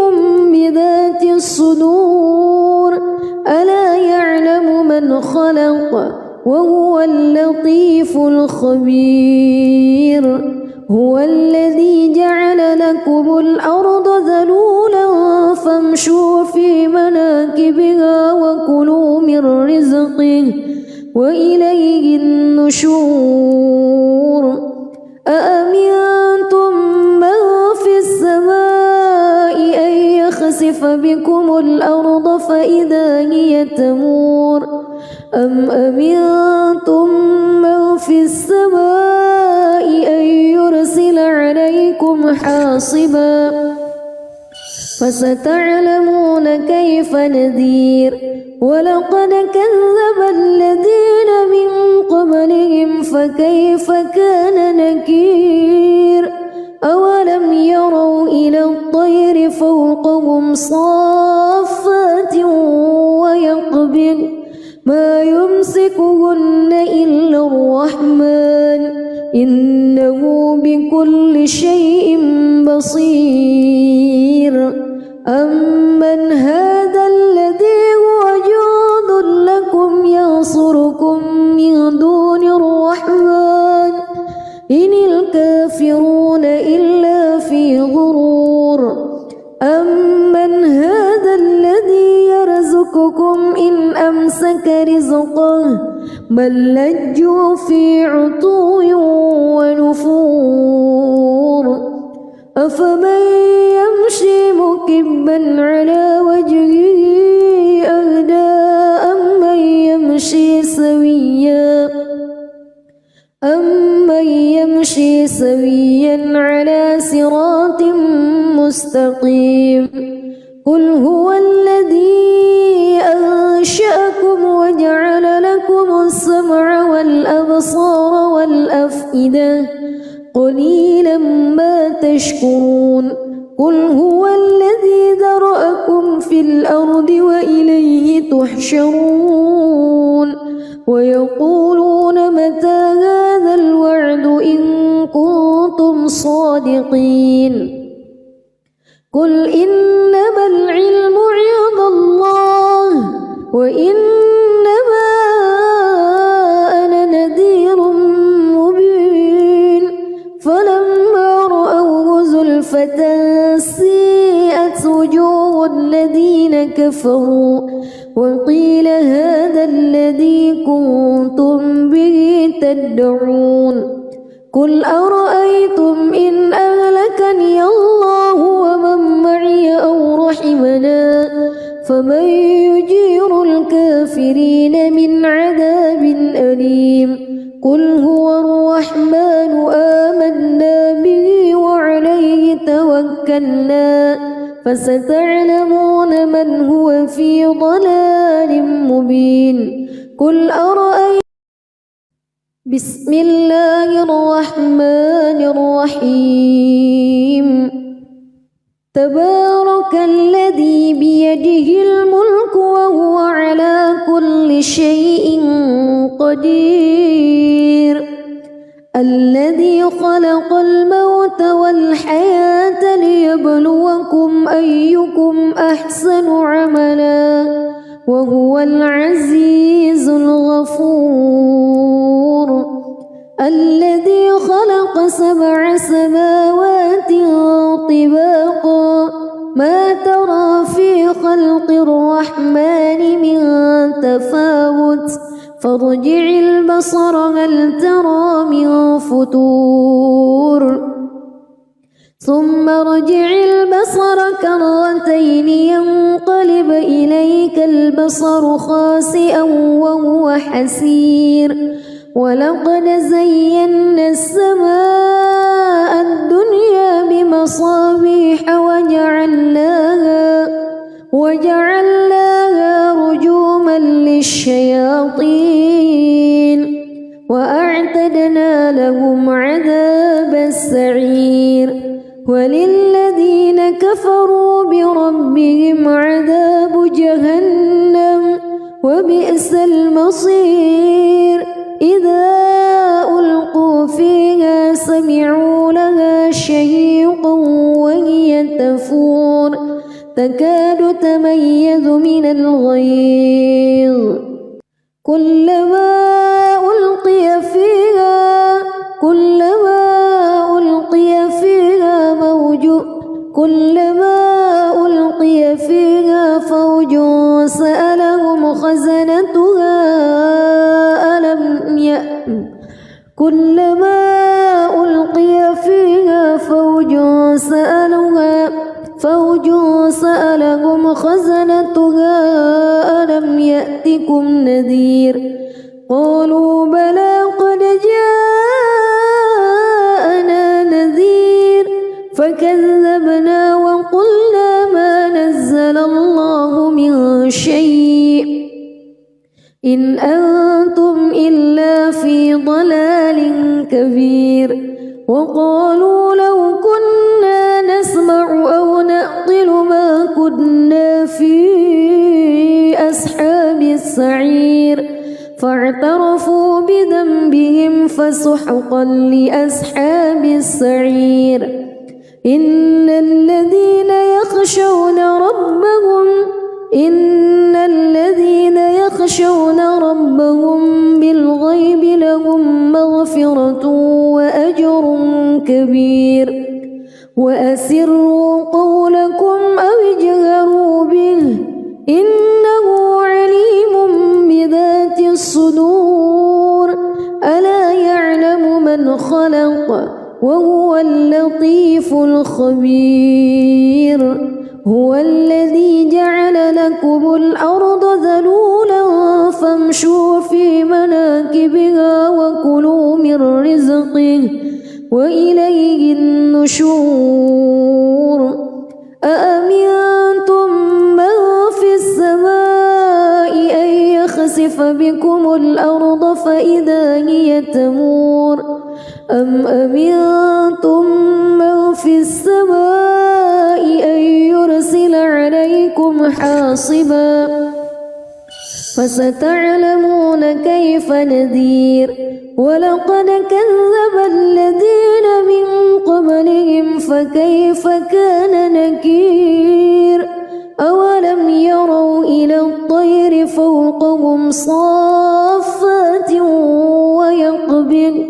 بذات الصدور ألا يعلم من خلق وهو اللطيف الخبير هو الذي جعل لكم الأرض ذلولا فامشوا في مناكبها وكلوا من رزقه وإليه النشور أأمنتم من في السماء أن يخسف بكم الأرض فإذا هي تمور أم أمنتم من في السماء أن يرسل عليكم حاصبا فستعلمون كيف نذير ولقد كذب الذين من قبلهم فكيف كان نكير أولم يروا إلى الطير فوقهم صافات ويقبض ما يمسكهن إلا الرحمن إنه بكل شيء بصير أمن هذا الذي هو جند لكم ينصركم من دون الرحمن إن الكافرون إلا في غرور أمن هذا الذي يرزقكم إن أمسك رزقه بل لجوا في عتو ونفور أفمن يمشي مكبا على وجهه أهدى أمن يمشي سويا على صراط مستقيم قل هو الذي أنشأكم وجعل لكم السمع والأبصار والأفئدة قليلا ما تشكرون قل هو الذي ذرأكم في الأرض وإليه تحشرون ويقولون متى هذا الوعد إن كنتم صادقين قل إنما العلم عند الله وإنما أنا نذير مبين فلما رأوه زلفة سيئت وجوه الذين كفروا وقيل هذا الذي كنتم به تدعون قل أرأيتم إن أهلكني الله ومن معي أو رحمنا فمن يجير الكافرين من عذاب أليم قل هو الرحمن آمنا به وعليه توكلنا فستعلمون من هو في ضلال مبين قل أرأيتم بسم الله الرحمن الرحيم تبارك الذي بيده الملك وهو على كل شيء قدير الذي خلق الموت والحياة ليبلوكم أيكم أحسن عملا وهو العزيز الغفور الذي خلق 7 سماوات طباقا ما ترى في خلق الرحمن من تفاوت فارجع البصر هل ترى من فتور ثم ارجع البصر كرتين ينقلب إليك البصر خاسئا وهو حسير ولقد زينا السماء الدنيا بمصابيح وجعلناها رجوما للشياطين وأعتدنا لهم عذاب السعير وللذين كفروا بربهم عذاب جهنم وبئس المصير إذا ألقوا فيها سمعوا لها شهيقا وهي تفور تكاد تميز من الغيظ كلما ألقي فيها فوج سألهم خزنتها ألم يأتكم نذير قالوا بلى قد جاءنا نذير فكذبنا وقلنا ما نزل الله من شيء إن أنتم إلا في ضلال كبير وقالوا لو كنا نسمع أو نعقل ما كنا في أصحاب السعير فاعترفوا بذنبهم فسحقا لأصحاب السعير إن الذين يخشون ربهم بالغيب لهم مغفرة وأجر كبير وأسروا قولكم أو اجهروا به إنه عليم بذات الصدور ألا يعلم من خلق وهو اللطيف الخبير هو الذي جعل لكم الأرض ذلولا فامشوا في مناكبها وكلوا من رزقه وإليه النشور أأمنتم من في السماء أن يخسف بكم الأرض فإذا هي تمور أم أمنتم من في السماء أن يرسل عليكم حاصبا فستعلمون كيف نذير ولقد كذب الذين من قبلهم فكيف كان نكير أولم يروا إلى الطير فوقهم صافات ويقبض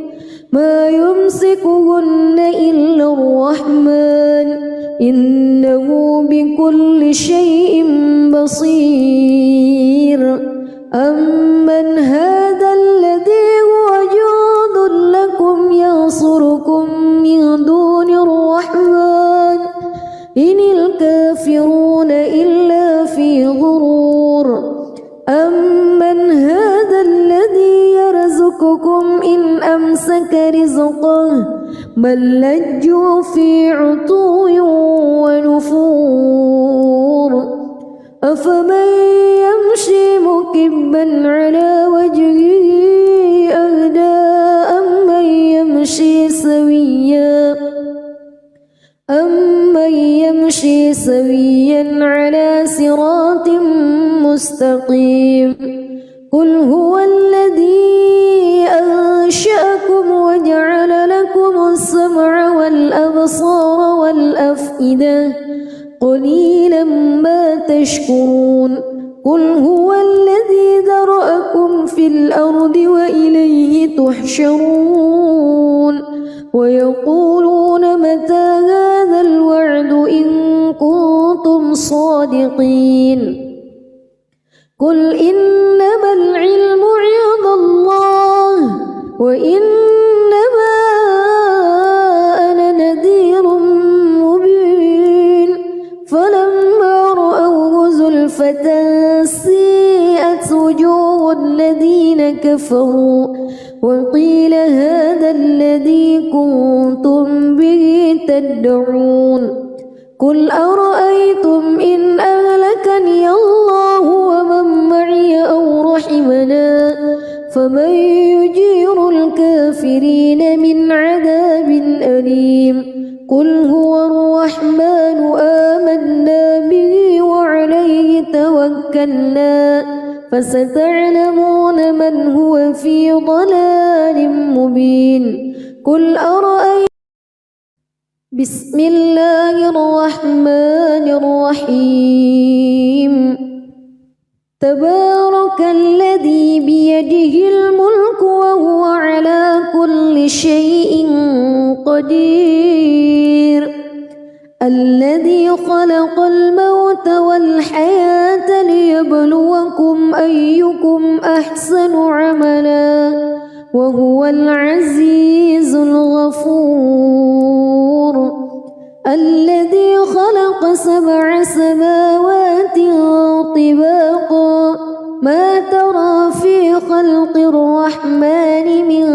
ما يمسكهن إلا الرحمن إنه بكل شيء بصير أمن هذا الذي هو جند لكم ينصركم من دون الرحمن إن الكافرون إلا في غرور أمن هذا الذي يرزقكم إن أمسك رزقه بل لجوا في عتو ونفور أفمن يمشي مكبا على وجهه أهدى أمن يمشي سويا على صراط مستقيم قل هو الذي أنشأكم وجعل لكم السمع والأبصار والأفئدة قليلا ما تشكرون قل هو الذي ذرأكم في الأرض وإليه تحشرون ويقولون متى هذا الوعد إن كنتم صادقين قل إنما العلم عند الله وإنما أنا نذير مبين فلما رأوه زلفة سيئت وجوه الذين كفروا وقيل هذا الذي كنتم به تدعون قل أرأيتم إن أهلكني أهلكني الله ومن معي أو رحمنا فمن يجير الكافرين من عذاب أليم قل هو الرحمن آمنا به وعليه توكلنا فستعلمون من هو في ضلال مبين قل أرأيتم بسم الله الرحمن الرحيم تبارك الذي بيده الملك وهو على كل شيء قدير الذي خلق الموت والحياة ليبلوكم أيكم أحسن عملا وهو العزيز الغفور الذي خلق 7 سماوات طباقا ما ترى في خلق الرحمن من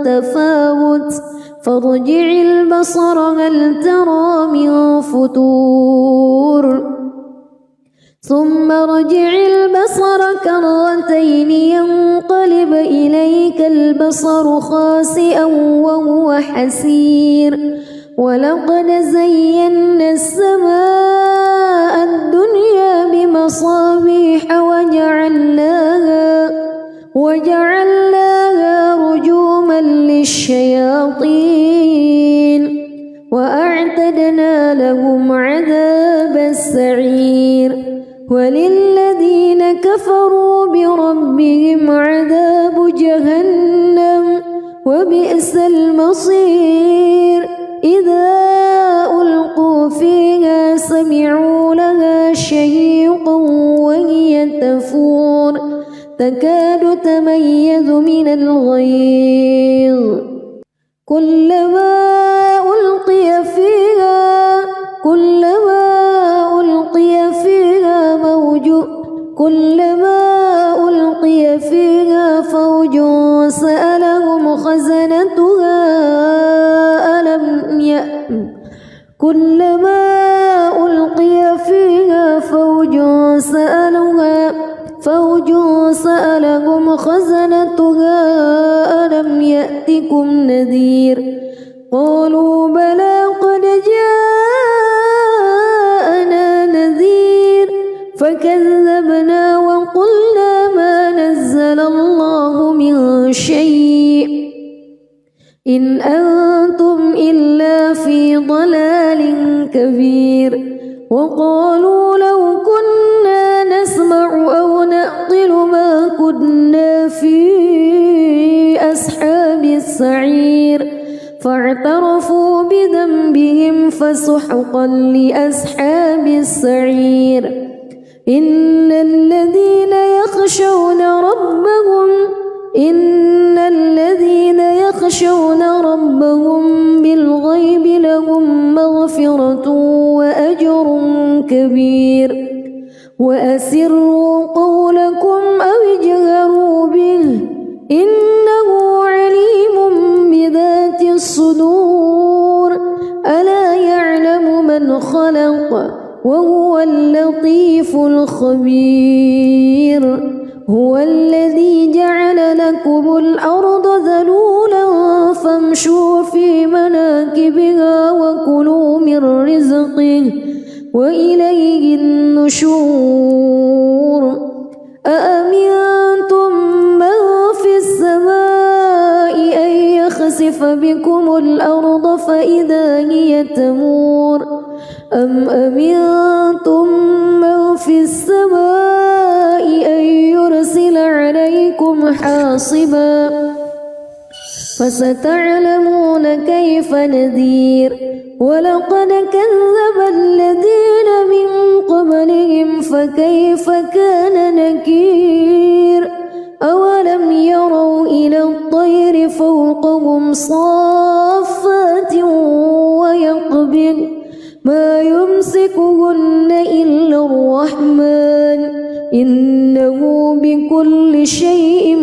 تفاوت فارجع البصر هل ترى من فطور ثم ارجع البصر كرتين ينقلب إليك البصر خاسئا وهو حسير ولقد زينا السماء الدنيا بمصابيح وجعلناها رجوما للشياطين وأعتدنا لهم عذاب السعير وللذين كفروا بربهم عذاب جهنم وبئس المصير إذا ألقوا فيها سمعوا لها شهيقا وهي تفور تكاد تميز من الغيظ كلما ألقي فيها فوج سألهم خزنتها كلما ألقي فيها فوج سألهم خزنتها ألم يأتكم نذير قالوا بلى قد جاءنا نذير فكذبنا وقلنا ما نزل الله من شيء إن أنتم إلا في ضلال كبير وقالوا لو كنا نسمع أو نعقل ما كنا في أصحاب السعير فاعترفوا بذنبهم فسحقا لأصحاب السعير إن الذين يخشون ربهم بالغيب لهم مغفرة وأجر كبير وأسروا قولكم أو اجهروا به إنه عليم بذات الصدور ألا يعلم من خلق وهو اللطيف الخبير هو الذي جعل لكم الأرض ذلولا فامشوا في مناكبها وكلوا من رزقه وإليه النشور أأمنتم من في السماء أن يخسف بكم الأرض فإذا هي تمور أم أمنتم من في السماء أن يرسل عليكم حاصبا فستعلمون كيف نذير ولقد كذب الذين من قبلهم فكيف كان نكير أولم يروا إلى الطير فوقهم صافات ويقبض ما يمسكهن إلا الرحمن إنه بكل شيء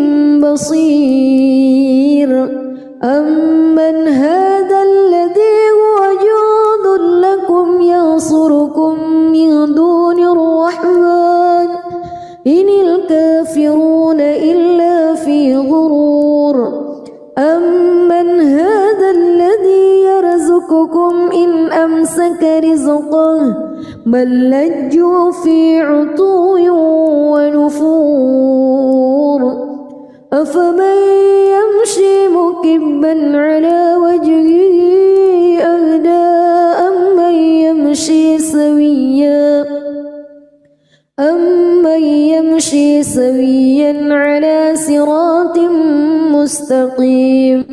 بصير أمن هذا الذي هو جند لكم ينصركم من دون الرحمن إن الكافرون إلا في غرور أمن هذا الذي يرزقكم إن أمسك رزقه بل لجوا في عتو ونفور أفمن يمشي مكبا على وجهه أهدى أمن يمشي سويا على صراط مستقيم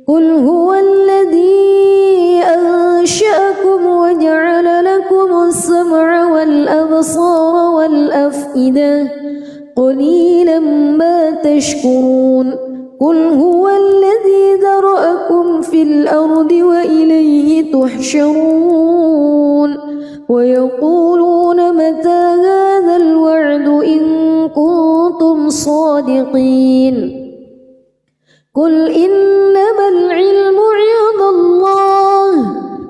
قل هو الذي أنشأكم وجعل لكم السمع والأبصار والأفئدة قليلا ما تشكرون قل هو الذي ذرأكم في الأرض وإليه تحشرون ويقولون متى هذا الوعد إن كنتم صادقين قل إنما العلم عند الله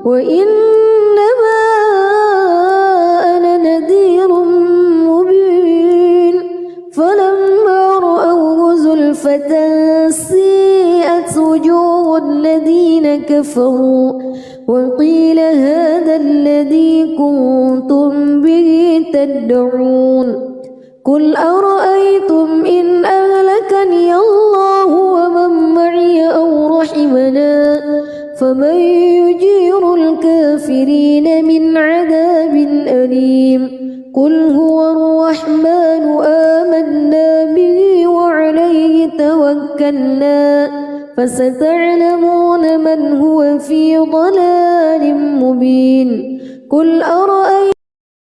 وإنما أنا نذير مبين فلما رأوه زلفة سيئت وجوه الذين كفروا وقيل هذا الذي كنتم به تدعون قل أرأيتم إن أهلكني الله ومن معي أو رحمنا فمن يجير الكافرين من عذاب أليم قل هو الرحمن آمنا به وعليه توكلنا فستعلمون من هو في ضلال مبين قل